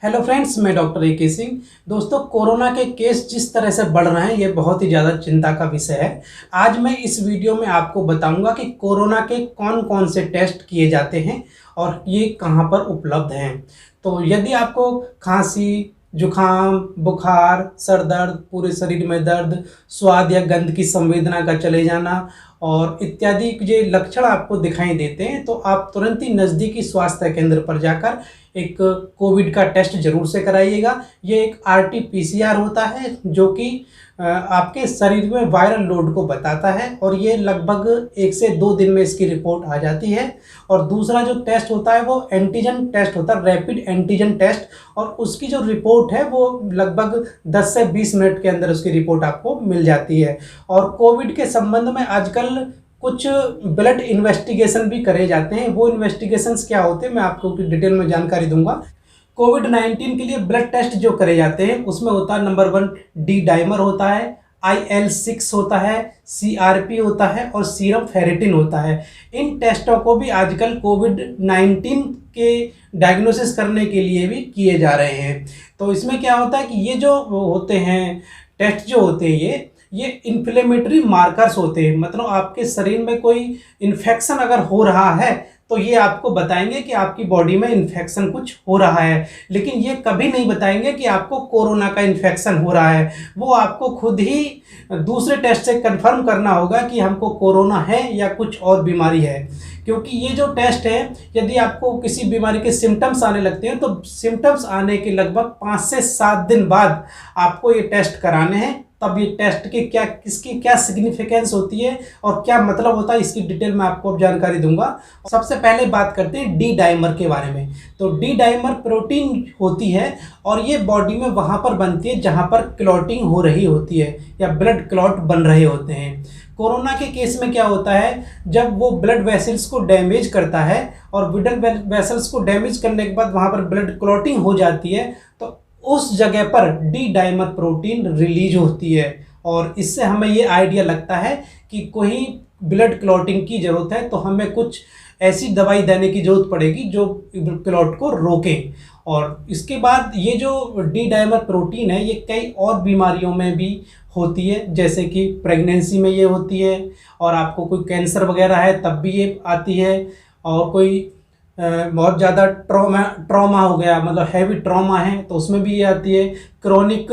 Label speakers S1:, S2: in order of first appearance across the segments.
S1: Hello friends, मैं doctor A K. Singh. दोस्तों, corona के केस जिस तरह से बढ़ रहे हैं ये बहुत ही ज़्यादा चिंता का विषय है। आज मैं इस वीडियो में आपको बताऊंगा कि कोरोना के कौन कौन से टेस्ट किए जाते हैं और ये कहाँ पर उपलब्ध हैं। तो यदि आपको खांसी, जुखाम, बुखार, सर दर्द, पूरे शरीर में दर्द, स्वाद या गंध की संवेदना का चले जाना और इत्यादि जो लक्षण आपको दिखाई देते हैं तो आप तुरंत ही नज़दीकी स्वास्थ्य केंद्र पर जाकर एक कोविड का टेस्ट जरूर से कराइएगा। ये एक RT-PCR होता है जो कि आपके शरीर में वायरल लोड को बताता है और ये लगभग 1 से 2 दिन में इसकी रिपोर्ट आ जाती है। और दूसरा जो टेस्ट होता है वो एंटीजन टेस्ट होता है, रैपिड एंटीजन टेस्ट, और उसकी जो रिपोर्ट है वो लगभग 10 से 20 मिनट के अंदर उसकी रिपोर्ट आपको मिल जाती है। और कोविड के संबंध में आजकल कुछ ब्लड इन्वेस्टिगेशन भी करे जाते हैं। वो इन्वेस्टिगेशंस क्या होते हैं मैं आपको डिटेल में जानकारी दूंगा। कोविड-19 के लिए ब्लड टेस्ट जो करे जाते हैं उसमें होता है नंबर 1 डी डाइमर होता है, IL-6 होता है, CRP होता है और सीरम फेरेटिन होता है। इन टेस्टों को भी आजकल कोविड-19 के डायग्नोसिस करने के लिए भी किए जा रहे हैं। तो इसमें क्या होता है कि ये जो होते हैं टेस्ट जो होते हैं ये इन्फ्लेमेटरी मार्कर्स होते हैं। मतलब आपके शरीर में कोई इन्फेक्शन अगर हो रहा है तो ये आपको बताएंगे कि आपकी बॉडी में इन्फेक्शन कुछ हो रहा है, लेकिन ये कभी नहीं बताएंगे कि आपको कोरोना का इन्फेक्शन हो रहा है। वो आपको खुद ही दूसरे टेस्ट से कंफर्म करना होगा कि हमको कोरोना है या कुछ और बीमारी है। क्योंकि ये जो टेस्ट है, यदि आपको किसी बीमारी के सिम्टम्स आने लगते हैं तो सिम्टम्स आने के लगभग 5 से 7 दिन बाद आपको ये टेस्ट कराने हैं। तब ये टेस्ट के किसकी क्या सिग्निफिकेंस होती है और क्या मतलब होता है इसकी डिटेल में आपको अब जानकारी दूंगा। सबसे पहले बात करते हैं डी डाइमर के बारे में। तो डी डाइमर प्रोटीन होती है और ये बॉडी में वहाँ पर बनती है जहाँ पर क्लॉटिंग हो रही होती है या ब्लड क्लॉट बन रहे होते हैं। कोरोना के केस में क्या होता है, जब वो ब्लड वेसल्स को डैमेज करता है और ब्लड वेसल्स को डैमेज करने के बाद वहाँ पर ब्लड क्लॉटिंग हो जाती है तो उस जगह पर डी डाइमर प्रोटीन रिलीज होती है और इससे हमें ये आइडिया लगता है कि कोई ब्लड क्लॉटिंग की ज़रूरत है, तो हमें कुछ ऐसी दवाई देने की ज़रूरत पड़ेगी जो क्लॉट को रोके। और इसके बाद ये जो डी डाइमर प्रोटीन है ये कई और बीमारियों में भी होती है, जैसे कि प्रेगनेंसी में ये होती है और आपको कोई कैंसर वगैरह है तब भी ये आती है, और कोई बहुत ज़्यादा ट्रॉमा हो गया, मतलब हैवी ट्रॉमा है तो उसमें भी ये आती है। क्रोनिक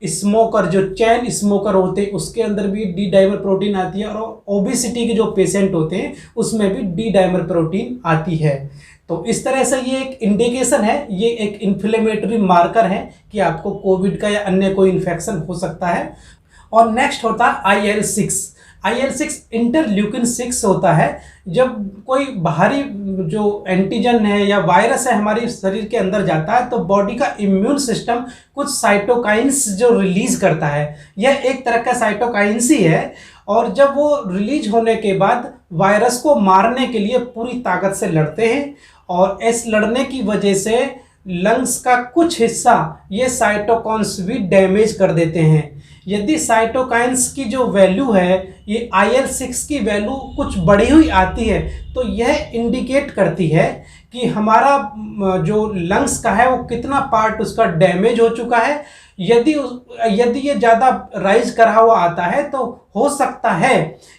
S1: स्मोकर, जो चैन स्मोकर होते हैं उसके अंदर भी डी डाइमर प्रोटीन आती है, और ओबेसिटी के जो पेशेंट होते हैं उसमें भी डी डाइमर प्रोटीन आती है। तो इस तरह से ये एक इंडिकेशन है, ये एक इन्फ्लेमेटरी मार्कर है कि आपको कोविड का या अन्य कोई इन्फेक्शन हो सकता है। और नेक्स्ट होता है IL-6 इंटरल्यूकिन 6 होता है। जब कोई बाहरी जो एंटीजन है या वायरस है हमारे शरीर के अंदर जाता है तो बॉडी का इम्यून सिस्टम कुछ साइटोकाइंस जो रिलीज करता है, यह एक तरह का साइटोकाइंस ही है। और जब वो रिलीज होने के बाद वायरस को मारने के लिए पूरी ताकत से लड़ते हैं और इस लड़ने की वजह से लंग्स का कुछ हिस्सा ये साइटोकाइंस भी डैमेज कर देते हैं। यदि साइटोकाइंस की जो वैल्यू है ये IL-6 की वैल्यू कुछ बढ़ी हुई आती है तो यह इंडिकेट करती है कि हमारा जो लंग्स का है वो कितना पार्ट उसका डैमेज हो चुका है। यदि ये ज़्यादा राइज करा हुआ आता है तो हो सकता है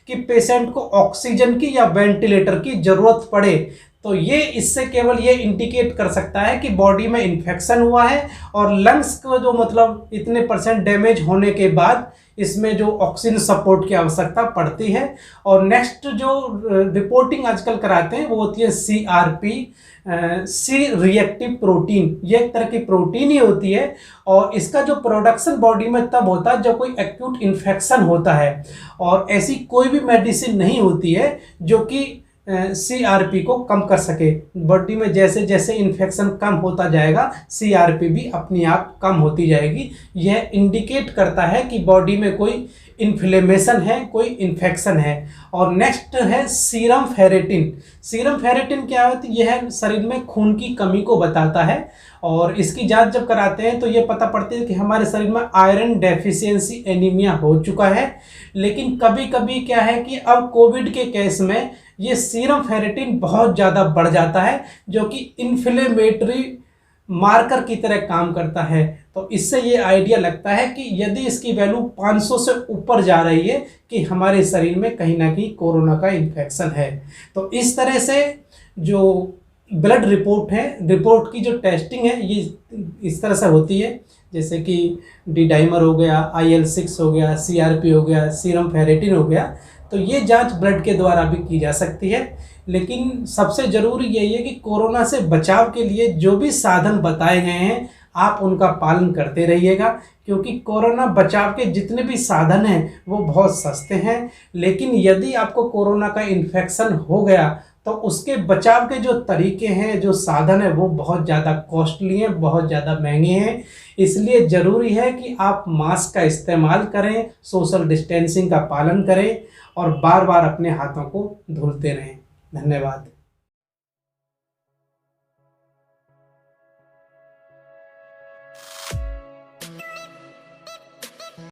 S1: कि पेशेंट को ऑक्सीजन की या वेंटिलेटर की ज़रूरत पड़े। तो ये इससे केवल ये इंडिकेट कर सकता है कि बॉडी में इन्फेक्शन हुआ है और लंग्स को जो मतलब इतने % डैमेज होने के बाद इसमें जो ऑक्सीजन सपोर्ट की आवश्यकता पड़ती है। और नेक्स्ट जो रिपोर्टिंग आजकल कराते हैं वो होती है CRP, सी रिएक्टिव प्रोटीन। ये एक तरह की प्रोटीन ही होती है और इसका जो प्रोडक्शन बॉडी में तब होता है जब कोई एक्यूट इन्फेक्शन होता है, और ऐसी कोई भी मेडिसिन नहीं होती है जो कि CRP को कम कर सके। बॉडी में जैसे जैसे इन्फेक्शन कम होता जाएगा CRP भी अपने आप कम होती जाएगी। यह इंडिकेट करता है कि बॉडी में कोई इन्फ्लेमेशन है, कोई इन्फेक्शन है। और नेक्स्ट है सीरम फेरेटिन। सीरम फेरेटिन क्या होती है, यह शरीर में खून की कमी को बताता है और इसकी जांच जब कराते हैं तो ये पता पड़ती है कि हमारे शरीर में आयरन डेफिशिएंसी एनीमिया हो चुका है। लेकिन कभी कभी क्या है कि अब कोविड के केस में ये सीरम फेरेटिन बहुत ज़्यादा बढ़ जाता है जो कि इन्फ्लेमेटरी मार्कर की तरह काम करता है। तो इससे ये आइडिया लगता है कि यदि इसकी वैल्यू 500 से ऊपर जा रही है कि हमारे शरीर में कहीं ना कहीं कोरोना का इन्फेक्शन है। तो इस तरह से जो ब्लड रिपोर्ट है, रिपोर्ट की जो टेस्टिंग है ये इस तरह से होती है, जैसे कि डी डाइमर हो गया, IL-6 हो गया, CRP हो गया, सीरम फेरेटिन हो गया। तो ये जांच ब्लड के द्वारा भी की जा सकती है। लेकिन सबसे ज़रूरी यही है कि कोरोना से बचाव के लिए जो भी साधन बताए गए हैं आप उनका पालन करते रहिएगा, क्योंकि कोरोना बचाव के जितने भी साधन हैं वो बहुत सस्ते हैं। लेकिन यदि आपको कोरोना का इन्फेक्शन हो गया तो उसके बचाव के जो तरीके हैं, जो साधन है, वो बहुत ज़्यादा कॉस्टली हैं, बहुत ज़्यादा महंगे हैं। इसलिए ज़रूरी है कि आप मास्क का इस्तेमाल करें, सोशल डिस्टेंसिंग का पालन करें और बार बार अपने हाथों को धुलते रहें। धन्यवाद।